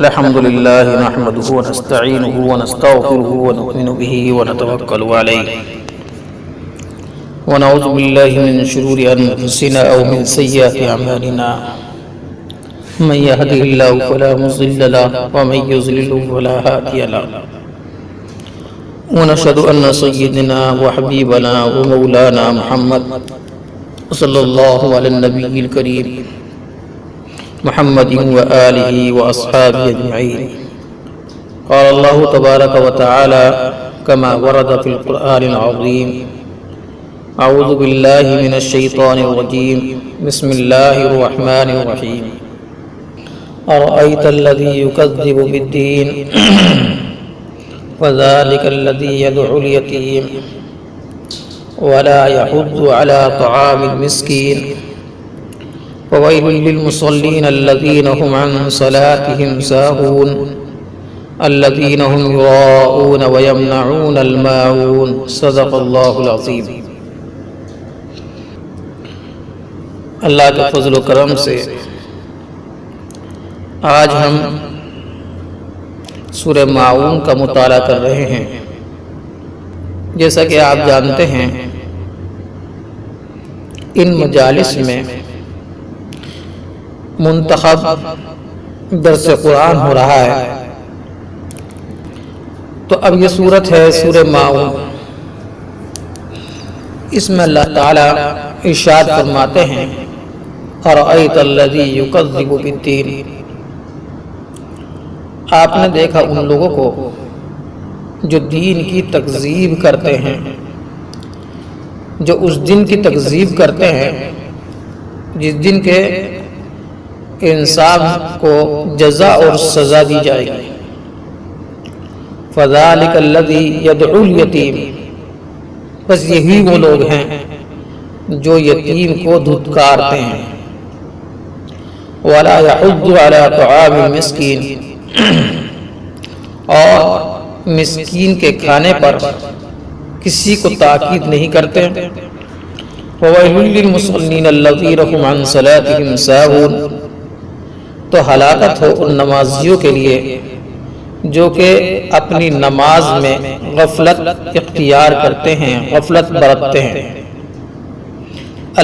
الحمد لله نحمده ونستعينه ونستغفره ونؤمن به ونتوكل عليه ونعوذ بالله من شرور أنفسنا أو من سيئات أعمالنا من يهده الله فلا مضل له ومن يضلل فلا هادي له ونشهد أن سيدنا وحبيبنا ومولانا محمد صلى الله على النبي الكريم محمد وآله وأصحابه أجمعين. قال الله تبارك وتعالى كما ورد في القرآن العظيم: أعوذ بالله من الشيطان الرجيم، بسم الله الرحمن الرحيم. أرأيت الذي يكذب بالدين فذلك الذي يدعو اليتيم ولا يحض على طعام المسكين وويل للمصلين الذين هم عن صلاتهم ساهون الذين هم يراءون ويمنعون الماعون. صدق اللہ العظیم. اللہ کے فضل و کرم سے آج ہم سورہ ماعون کا مطالعہ کر رہے ہیں. جیسا کہ آپ جانتے ہیں ان مجالس میں منتخب درس قرآن ہو رہا ہے، تو اب یہ سورت ہے سورہ ماعون. اس میں اللہ تعالیٰ ارشاد فرماتے ہیں: أَرَأَيْتَ الَّذِي يُكَذِّبُ بِالدِّينِ. آپ نے دیکھا ان لوگوں کو جو دین کی تکذیب کرتے ہیں، جو اس دن کی تکذیب کرتے ہیں جس دن کے انسان کو جزا اور سزا دی جائے گی. فَذَلِكَ الَّذِي يَدْعُو الْيَتِيمِ. بس یہی وہ لوگ ہیں جو یتیم کو دھتکارتے ہیں. وَلَا يَحُضُّ عَلَى طَعَامِ الْمِسْكِينِ. اور مسکین کے کھانے پر کسی کو تاکید نہیں کرتے. وَوَيْلٌ لِّلْمُصَلِّينَ الَّذِينَ هُمْ عَنْ صَلَاتِهِمْ سَاهُونَ. تو ہلاکت ہو ان نمازیوں کے لیے جو کہ اپنی نماز میں غفلت اختیار کرتے ہیں، غفلت برتتے ہیں.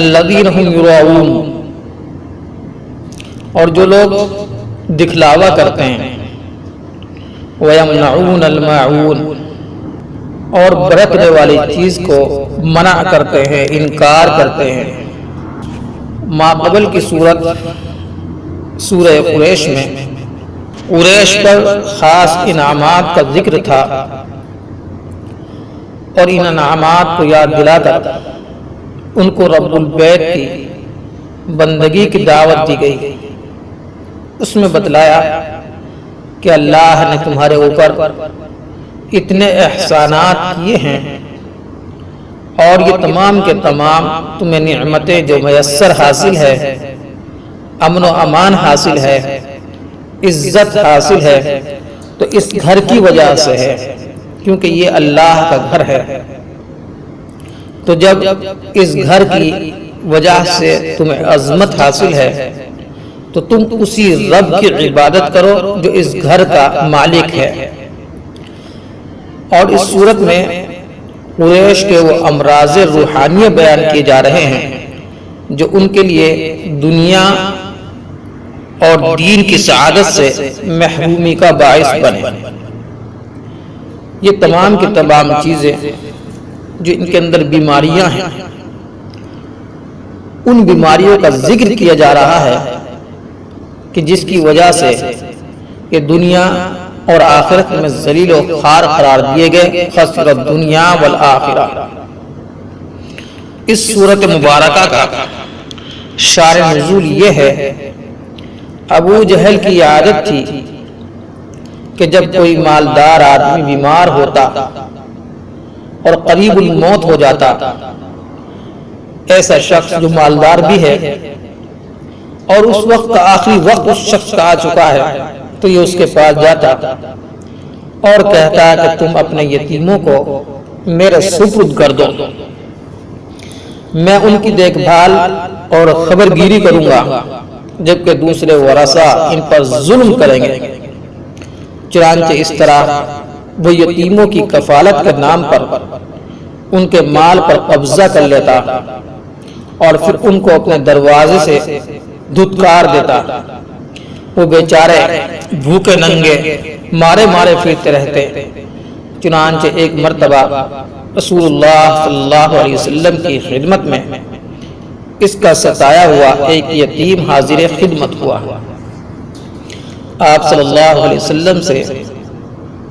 الذین هم یراؤون. اور جو لوگ دکھلاوا کرتے ہیں. ویمنعون الماعون. اور برتنے والی چیز کو منع کرتے ہیں، انکار کرتے ہیں. ماقبل کی صورت سورہ قریش میں قریش پر خاص انعامات کا ذکر تھا، اور ان انعامات کو یاد دلا کر ان کو رب البیت کی بندگی کی دعوت دی گئی. اس میں بتلایا کہ اللہ نے تمہارے اوپر اتنے احسانات کیے ہیں، اور یہ تمام کے تمام تمہیں نعمتیں جو میسر حاصل ہے، امن و امان حاصل ہے، عزت حاصل ہے، تو اس گھر کی وجہ سے ہے، کیونکہ یہ اللہ کا گھر ہے. تو جب اس گھر کی وجہ سے تمہیں عظمت حاصل ہے تو تم اسی رب کی عبادت کرو جو اس گھر کا مالک ہے. اور اس صورت میں قریش کے وہ امراض روحانیہ بیان کیے جا رہے ہیں جو ان کے لیے دنیا اور دین کی سعادت سے محرومی کا باعث بنے. یہ تمام کی تمام چیزیں جو ان کے اندر بیماریاں ہیں، ان بیماریوں کا ذکر کیا جا رہا ہے کہ جس کی وجہ سے یہ دنیا اور آخرت میں ذلیل و خوار قرار دیے گئے. خسر الدنیا والآخرہ. اس صورت مبارکہ کا شارع نزول یہ ہے: ابو جہل کی عادت تھی کہ جب کوئی مالدار آدمی بیمار ہوتا اور قریب الموت ہو جاتا، ایسا شخص جو مالدار بھی ہے اور اس وقت کا آخری وقت اس شخص کا آ چکا ہے، تو یہ اس کے پاس جاتا اور کہتا کہ تم اپنے یتیموں کو میرے سپرد کر دو، میں ان کی دیکھ بھال اور خبرگیری کروں گا، جبکہ دوسرے ورثہ ان پر ظلم کریں گے. چنانچہ اس طرح وہ یتیموں کی کفالت کے نام پر ان کے مال پر قبضہ کر لیتا اور پھر ان کو اپنے دروازے سے دھتکار دیتا۔ وہ بیچارے بھوکے ننگے مارے مارے پھرتے رہتے۔ چنانچہ ایک مرتبہ رسول اللہ صلی اللہ علیہ وسلم کی خدمت میں اس کا ستایا ہوا ایک یتیم حاضر خدمت ہوا۔ آپ صلی اللہ علیہ وسلم سے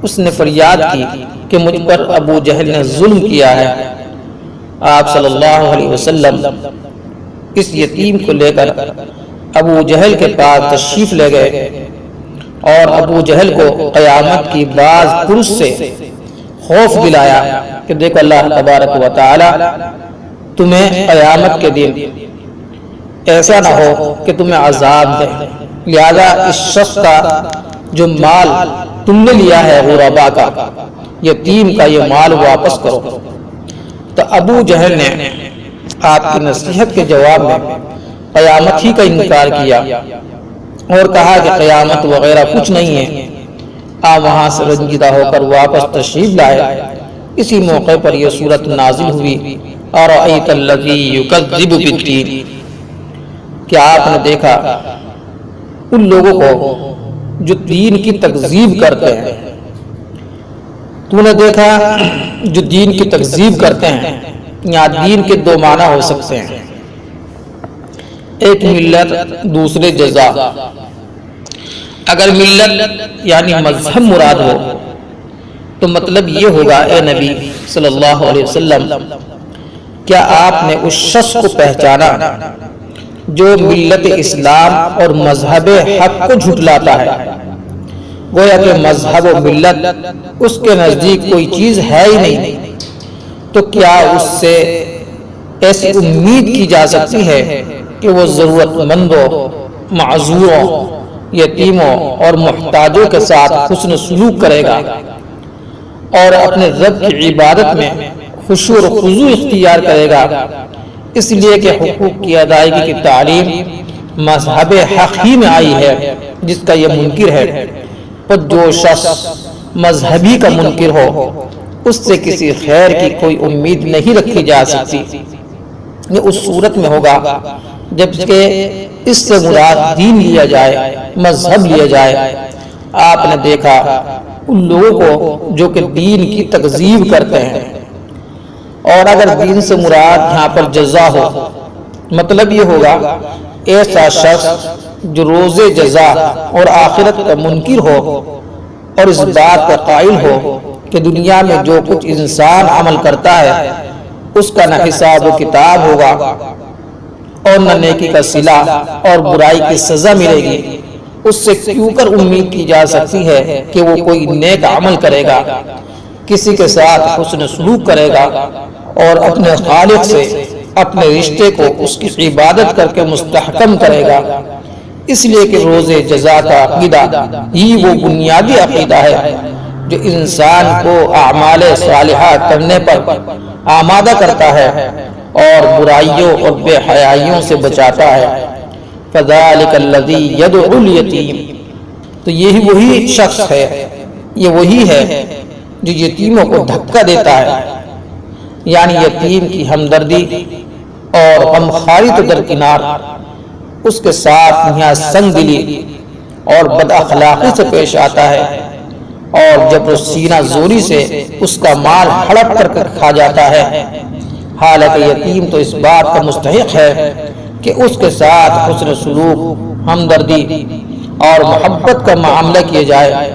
اس نے فریاد کی کہ مجھ پر ابو جہل نے ظلم کیا ہے۔ آپ صلی اللہ علیہ وسلم اس یتیم کو لے کر ابو جہل کے پاس تشریف لے گئے اور ابو جہل کو قیامت کی باز پرس سے خوف دلایا کہ دیکھو اللہ تبارک و تعالی تمہیں قیامت کے دن ایسا نہ ہو کہ تمہیں عذاب دے، لہذا اس شخص کا جو مال تم نے لیا ہے غربا کا، یتیم کا یہ مال واپس کرو۔ تو ابو جہل نے آپ کی نصیحت کے جواب میں قیامت ہی کا انکار کیا اور کہا کہ قیامت وغیرہ کچھ نہیں ہے۔ آپ وہاں سے رنجیدہ ہو کر واپس تشریف لائے۔ اسی موقع پر یہ سورت نازل ہوئی، اَرَأَيْتَ الَّذِي يُكَذِّبُ بِالدِّينِ، کہ آپ نے دیکھا ان لوگوں کو جو دین کی تکذیب کرتے ہیں۔ تو نے دیکھا جو دین کی تکذیب کرتے ہیں۔ یہاں دین کے دو معنی ہو سکتے ہیں، ایک ملت، دوسرے جزا۔ اگر ملت یعنی مذہب مراد ہو تو مطلب یہ ہوگا اے نبی صلی اللہ علیہ وسلم، کیا آپ نے اس شخص کو پہچانا جو ملت اسلام اور مذہب حق کو جھٹلاتا ہے؟ گویا کہ مذہب و ملت اس کے نزدیک کوئی چیز ہے ہی نہیں، تو کیا اس سے ایسی امید کی جا سکتی ہے کہ وہ ضرورت مندوں، معذوروں، یتیموں اور محتاجوں کے ساتھ حسن سلوک کرے گا اور اپنے رب کی عبادت میں خشوع و خضوع اختیار کرے گا؟ اس لیے کہ حقوق کی ادائیگی کی تعلیم مذہب حق ہی میں آئی ہے جس کا یہ منکر ہے۔ پر جو شخص مذہبی کا منکر ہو اس سے کسی خیر کی کوئی امید نہیں رکھی جا سکتی۔ یہ اس صورت میں ہوگا جبکہ اس سے مراد دین لیا جائے، مذہب لیا جائے۔ آپ نے دیکھا ان لوگوں کو جو کہ دین کی تکذیب کرتے ہیں، اور اگر دین سے مراد یہاں پر جزا ہو، مطلب یہ ہوگا ایسا شخص جو روز جزا اور آخرت کا منکر ہو اور اس بات کا قائل ہو کہ دنیا میں جو کچھ انسان عمل کرتا ہے اس کا نہ حساب و کتاب ہوگا اور نہ نیکی کا صلہ اور برائی کی سزا ملے گی، اس سے کیوں کر امید کی جا سکتی ہے کہ وہ کوئی نیک عمل کرے گا، کسی کے ساتھ حسن سلوک کرے گا اور اپنے خالق سے اپنے رشتے کو اس کی عبادت کر کے مستحکم کرے گا؟ اس لیے کہ روز جزا کا عقیدہ ہی وہ بنیادی عقیدہ ہے جو انسان کو اعمال صالحہ کرنے پر آمادہ کرتا ہے اور برائیوں اور بے حیائیوں سے بچاتا ہے۔ فَذَلِكَ الَّذِي يَدْعُ الْيَتِيمَ، تو یہی وہی شخص ہے، یہ وہی ہے جو یتیموں کو دھکا دیتا ہے، یعنی یتیم کی ہمدردی اور غمخواری تو درکنار، اس کے ساتھ یہاں سنگ دلی اور بد اخلاقی سے پیش آتا ہے اور جبر و سینہ زوری سے اس کا مال ہڑپ کر کے کھا جاتا ہے۔ حالانکہ یتیم تو اس بات کا مستحق ہے کہ اس کے ساتھ حسن سلوک، ہمدردی اور محبت کا معاملہ کیا جائے،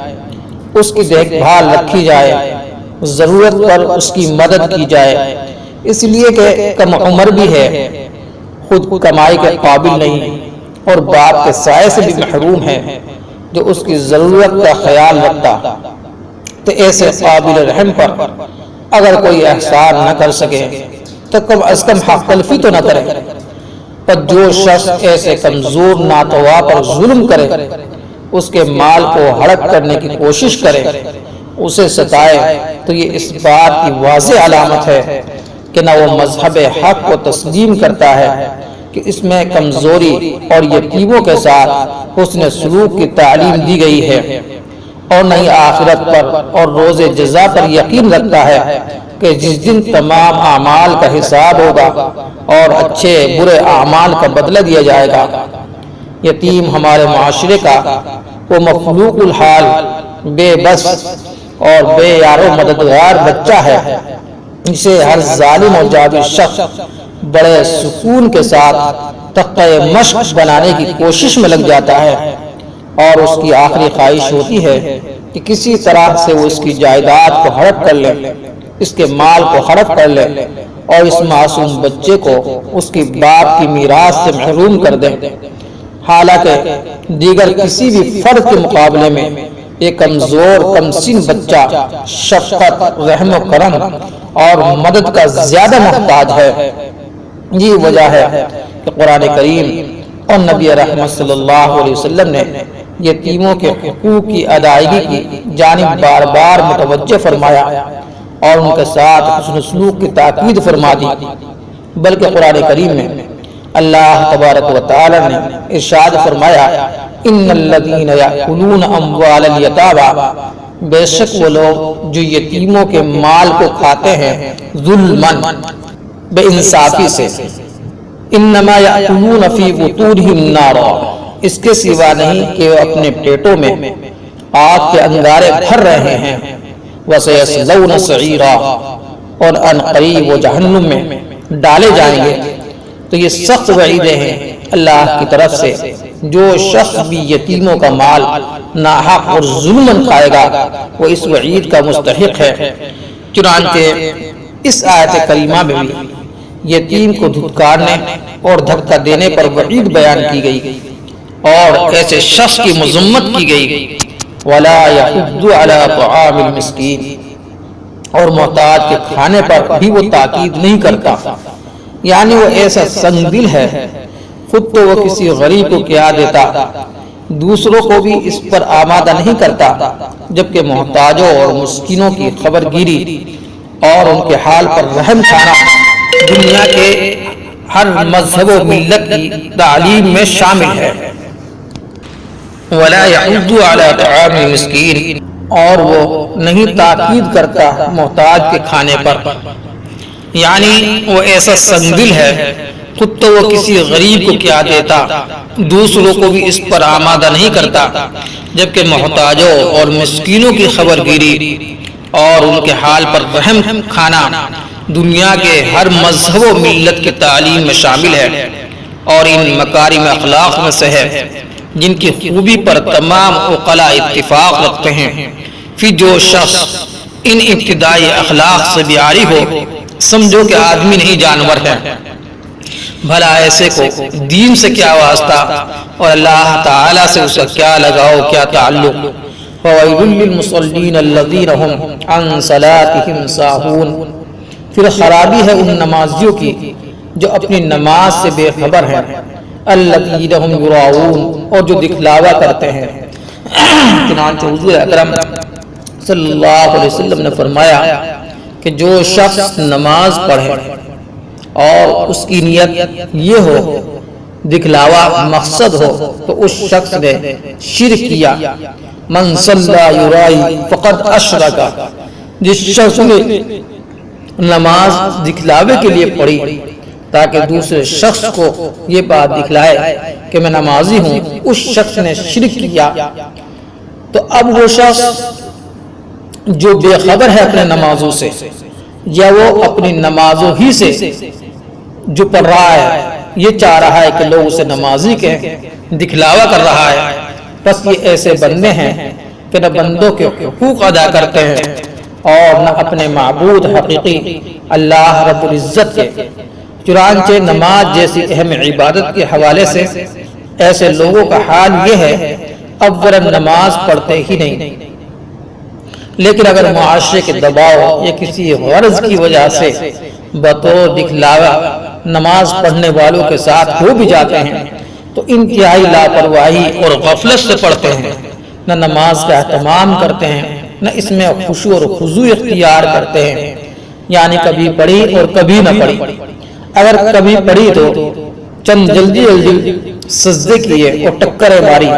اس کی دیکھ بھال رکھی جائے، ضرورت پر اس کی مدد کی جائے، اس لیے کہ کم عمر بھی ہے، خود کمائی کے قابل نہیں اور باپ کے سائے سے بھی محروم ہے جو اس کی ضرورت کا خیال رکھتا۔ تو ایسے قابل رحم پر اگر کوئی احسان نہ کر سکے تو کم از کم حق تلفی تو نہ کرے۔ پر جو شخص ایسے کمزور ناتوا پر ظلم کرے، اس کے مال کو ہڑپ کرنے کی کوشش کرے، اسے ستائے، تو یہ اس بات کی واضح علامت ہے کہ نہ وہ مذہب حق کو تسلیم کرتا ہے کہ اس میں کمزوری اور یتیموں کے ساتھ حسن سلوک کی تعلیم دی گئی ہے، اور نہ ہی آخرت پر اور روز جزا پر یقین رکھتا ہے کہ جس دن تمام اعمال کا حساب ہوگا اور اچھے برے اعمال کا بدلہ دیا جائے گا۔ یتیم ہمارے معاشرے کا وہ مخلوق الحال، بے بس اور بے یار و مددگار بچہ ہے جسے ہر ظالم اور جادو شخص بڑے سکون کے ساتھ تختہ مشق بنانے کی کوشش میں لگ جاتا ہے، اور اس کی آخری خواہش ہوتی ہے کہ کسی طرح سے وہ اس کی جائیداد کو ہڑپ کر لے، اس کے مال کو ہڑپ کر لے اور اس معصوم بچے کو اس کی باپ کی میراث سے محروم کر دے۔ حالانکہ دیگر کسی بھی فرد کے مقابلے میں ایک کمزور کمسن بچہ شفقت، رحم و کرم اور مدد کا زیادہ محتاج ہے۔ یہ وجہ ہے کہ قرآن کریم اور نبی رحمت صلی اللہ علیہ وسلم نے یتیموں کے حقوق کی ادائیگی کی جانب بار بار متوجہ فرمایا اور ان کے ساتھ حسن سلوک کی تاکید فرما دی۔ بلکہ قرآن کریم میں اللہ تبارک و تعالی نے ارشاد فرمایا، ان الذین یأکلون اموال الیتامی، بے شک وہ لوگ جو یتیموں کے مال کو کھاتے ہیں ظلماً، بے انصافی سے، انما یأکلون فی بطونہم نارا، اس کے سوا نہیں کہ وہ اپنے پیٹوں میں آگ کے انگارے بھر رہے ہیں، وسیصلون سعیرا، اور ان قریب وہ جہنم میں ڈالے جائیں گے۔ تو یہ سخت وعیدیں ہیں اللہ کی طرف سے۔ جو شخص بھی یتیموں کا مال ناحق اور ظلماً کھائے گا وہ اس وعید کا مستحق ہے۔ چنانچہ اس آیت کریمہ میں بھی یتیم کو دھتکارنے اور دھکا دینے پر وعید بیان کی گئی اور ایسے شخص کی مذمت کی گئی، وَلَا يَحُضُّ عَلَىٰ طَعَامِ الْمِسْكِينِ، اور محتاج کے کھانے پر بھی وہ تاکید نہیں کرتا، یعنی وہ ایسا سنگ دل ہے، خود تو وہ کسی غریب کو کیا دیتا، دوسروں کو بھی اس پر آمادہ نہیں کرتا، جبکہ محتاجوں اور مسکینوں کی خبر گیری اور ان کے حال پر رحم کھانا دنیا کے ہر مذہب و ملت کی تعلیم میں شامل ہے۔ وَلَا يَحُضُّ عَلَىٰ طَعَامِ الْمِسْكِينِ، اور وہ نہیں تاکید کرتا محتاج کے کھانے پر، یعنی وہ ایسا سنگدل ہے، خود تو وہ کسی غریب کو کیا دیتا، دوسروں کو بھی اس پر آمادہ نہیں کرتا، جبکہ محتاجوں اور مسکینوں کی خبر گیری اور ان کے حال پر رحم کھانا دنیا کے ہر مذہب و ملت کی تعلیم میں شامل ہے، اور ان مکارم اخلاق میں سے ہے جن کی خوبی پر تمام عقلاء اتفاق رکھتے ہیں۔ پھر جو شخص ان ابتدائی اخلاق سے بیاری ہو، سمجھو کہ آدمی نہیں جانور ہے۔ بھلا ایسے کو دین سے کیا واسطہ اور اللہ تعالیٰ سے اسے کیا لگاؤ، کیا تعلق۔ فَوَيْلٌ لِّلْمُصَلِّينَ الَّذِينَ هُمْ عَن صَلَاتِهِمْ سَاهُونَ، پھر خرابی ہے ان نمازیوں کی جو اپنی نماز سے بے خبر ہیں، الَّذِينَ هُمْ يُرَاءُونَ، اور جو دکھلاوا کرتے ہیں۔ چنانچہ حضور اکرم صلی اللہ علیہ وسلم نے فرمایا کہ جو شخص نماز پڑھے اور اس کی نیت یہ ہو، دکھلاوا مقصد ہو، تو اس شخص نے شرک کیا۔ من صلی یرائی فقد اشرک، جس شخص نے نماز دکھلاوے کے لیے پڑھی تاکہ دوسرے شخص کو یہ بات دکھلائے کہ میں نمازی ہوں، اس شخص نے شرک کیا۔ تو اب وہ شخص جو بے خبر ہے اپنے نمازوں سے، یا وہ اپنی نمازوں ہی سے جو پڑھ رہا ہے یہ چاہ رہا ہے کہ لوگ اسے نمازی کہیں، دکھلاوا کر رہا ہے، بس یہ ایسے بندے ہیں کہ نہ بندوں کے حقوق ادا کرتے ہیں اور نہ اپنے معبود حقیقی اللہ رب العزت کے۔ چنانچہ نماز جیسی اہم عبادت کے حوالے سے ایسے لوگوں کا حال یہ ہے، اولا نماز پڑھتے ہی نہیں، لیکن اگر معاشرے کے دباؤ یا کسی غرض کی وجہ سے بطور دکھلاوا نماز پڑھنے والوں کے ساتھ ہو بھی جاتے ہیں تو انتہائی لاپرواہی اور غفلت سے پڑھتے ہیں، نہ نماز کا اہتمام کرتے ہیں، نہ اس میں خشوع اور خضوع اختیار کرتے ہیں، یعنی کبھی پڑھی اور کبھی نہ پڑھی۔ اگر کبھی پڑھی تو چند جلدی سجدے کیے اور ٹکریں ماری،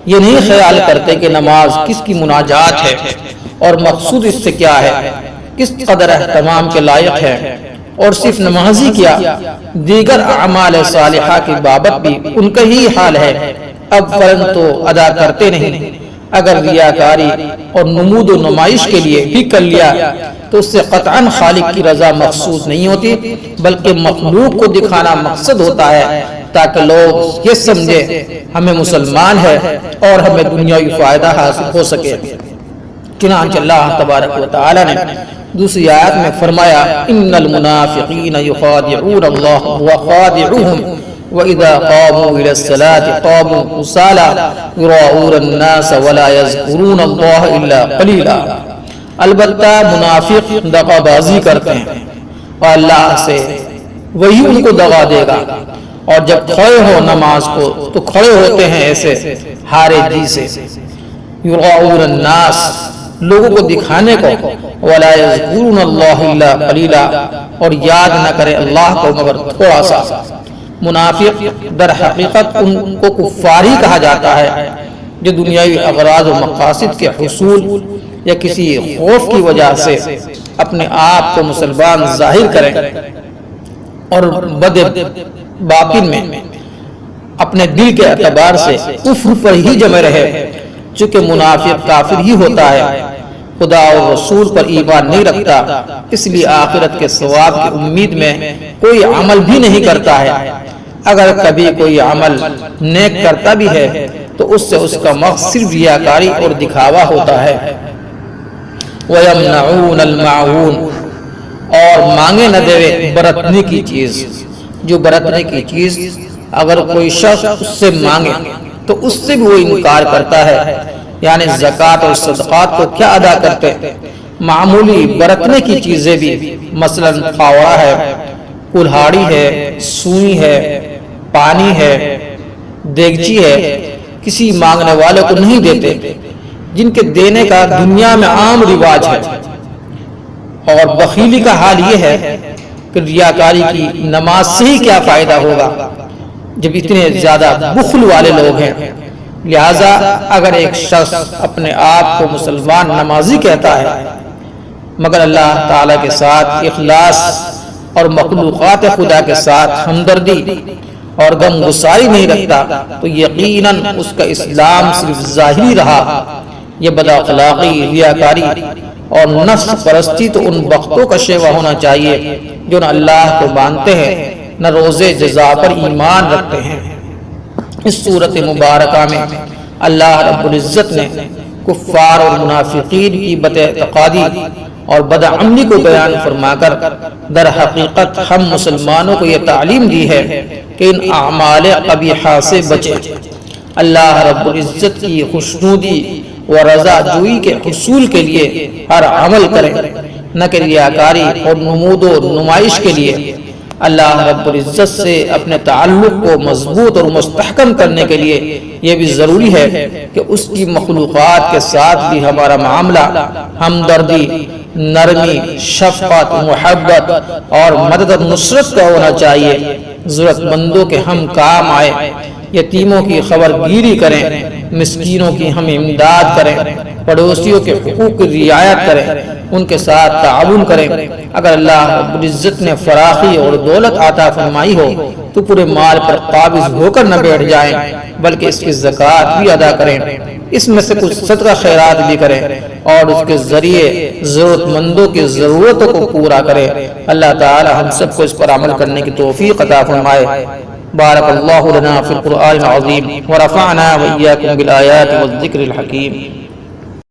یہ نہیں خیال کرتے کہ نماز کس کی مناجات ہے اور مقصود اس سے کیا ہے، کس قدر اہتمام کے لائق ہے، اور صرف نمازی کیا دیگر اعمال صالحہ کی بابت بھی ان کا ہی حال ہے، اب فرض تو ادا کرتے نہیں۔ اگر ریاکاری اور نمود و نمائش کے لیے بھی کر لیا تو اس سے قطعاً خالق کی رضا مقصود نہیں ہوتی، بلکہ مخلوق کو دکھانا مقصد ہوتا ہے تاکہ لوگ یہ سمجھے ہمیں مسلمان ہے اور ہمیں دنیاوی فائدہ حاصل ہو سکے۔ چنانچہ اللہ تبارک و تعالی نے دوسری آیت میں فرمایا ان المنافقین یخادعون اللہ وخادعوہم وَإِذَا قَامُوا إِلَى الصَّلَاةِ قَامُوا كُسَالَىٰ يُرَاءُونَ النَّاسَ وَلَا يَذْكُرُونَ اللَّهَ إِلَّا قَلِيلًا۔ البتہ منافق دغا بازی کرتے ہیں اور اللہ سے وہی ان کو دغا دے گا، اور جب کھڑے ہو نماز کو تو کھڑے ہوتے ہیں ایسے ہارے جی سے، یُرَاءُونَ النَّاسَ لوگوں کو دکھانے کو، وَلَا يَذْكُرُونَ اللَّهَ إِلَّا قَلِيلًا اور یاد نہ کرے اللہ کو مگر تھوڑا سا۔ منافق در حقیقت ان کو کفار ہی کہا جاتا ہے جو دنیاوی اغراض و مقاصد کے حصول یا کسی خوف کی وجہ سے اپنے آپ کو مسلمان ظاہر کریں اور بد باطن میں اپنے دل کے اعتبار سے کفر پر ہی جمے رہے، چونکہ منافق کافر ہی ہوتا ہے، خدا اور رسول پر ایمان نہیں رکھتا، اس لیے آخرت کے ثواب کی امید میں کوئی عمل بھی نہیں کرتا ہے۔ اگر کبھی کوئی عمل نیک کرتا بھی ہے تو اس سے اس کا مقصد صرف ریاکاری اور دکھاوا ہوتا ہے۔ وَيَمْنَعُونَ الْمَاعُونَ اور مانگے نہ دے برتنے کی چیز، جو برتنے کی چیز اگر کوئی شخص اس سے مانگے تو اس سے بھی وہ انکار کرتا ہے، یعنی زکوٰۃ اور صدقات کو کیا ادا کرتے، معمولی برتنے کی چیزیں بھی، مثلا پھاوڑا ہے، کلہاڑی ہے، سوئی ہے، پانی ہے، دیگچی ہے، کسی مانگنے والے کو نہیں دیتے، جن کے دینے کا دنیا میں عام رواج ہے۔ اور بخیلی کا حال یہ ہے کہ ریاکاری کی نماز سے ہی کیا فائدہ ہوگا جب اتنے زیادہ بخل والے لوگ ہیں۔ لہذا اگر ایک شخص اپنے آپ کو مسلمان نمازی کہتا ہے مگر اللہ تعالیٰ کے ساتھ اخلاص اور مخلوقات خدا کے ساتھ ہمدردی اور غم گساری نہیں رکھتا تو یقیناً اس کا اسلام صرف ظاہری رہا۔ یہ بد اخلاقی، ریاکاری اور نفس پرستی تو ان بختوں کا شیوا ہونا چاہیے جو نہ اللہ کو مانتے ہیں نہ روز جزا پر ایمان رکھتے ہیں۔ اس صورت مبارکہ میں اللہ رب العزت نے کفار اور منافقین کی بد اعتقادی اور بدعملی کو بیان فرما کر در حقیقت ہم مسلمانوں کو یہ تعلیم دی ہے کہ ان اعمال قبیحہ سے بچیں، اللہ رب العزت کی خوشنودی و رضا جوئی کے حصول کے لیے ہر عمل کریں، نہ کہ ریاکاری اور نمود و نمائش کے لیے۔ اللہ رب العزت سے اپنے تعلق کو مضبوط اور مستحکم کرنے کے لیے یہ بھی ضروری ہے کہ اس کی مخلوقات کے ساتھ بھی ہمارا معاملہ ہمدردی، نرمی، شفقت، محبت اور مدد و نصرت کا ہونا چاہیے۔ ضرورت مندوں کے ہم کام آئے، یتیموں کی خبرگیری کریں، مسکینوں کی ہم امداد کریں، پڑوسیوں کے حقوق کی رعایت کریں، ان کے ساتھ تعاون کریں۔ اگر اللہ رب العزت نے فراخی اور دولت عطا فرمائی ہو تو پورے مال پر قابض ہو کر نہ بیٹھ جائیں بلکہ اس کی زکوٰۃ بھی ادا کریں، اس میں سے کچھ صدقہ خیرات بھی کریں اور اس کے ذریعے ضرورت مندوں کی ضرورتوں کو پورا کریں۔ اللہ تعالی ہم سب کو اس پر عمل کرنے کی توفیق عطا فرمائے۔ بارک اللہ لنا فی القرآن العظیم ورفعنا وإیاکم بالآیات والذکر الحکیم۔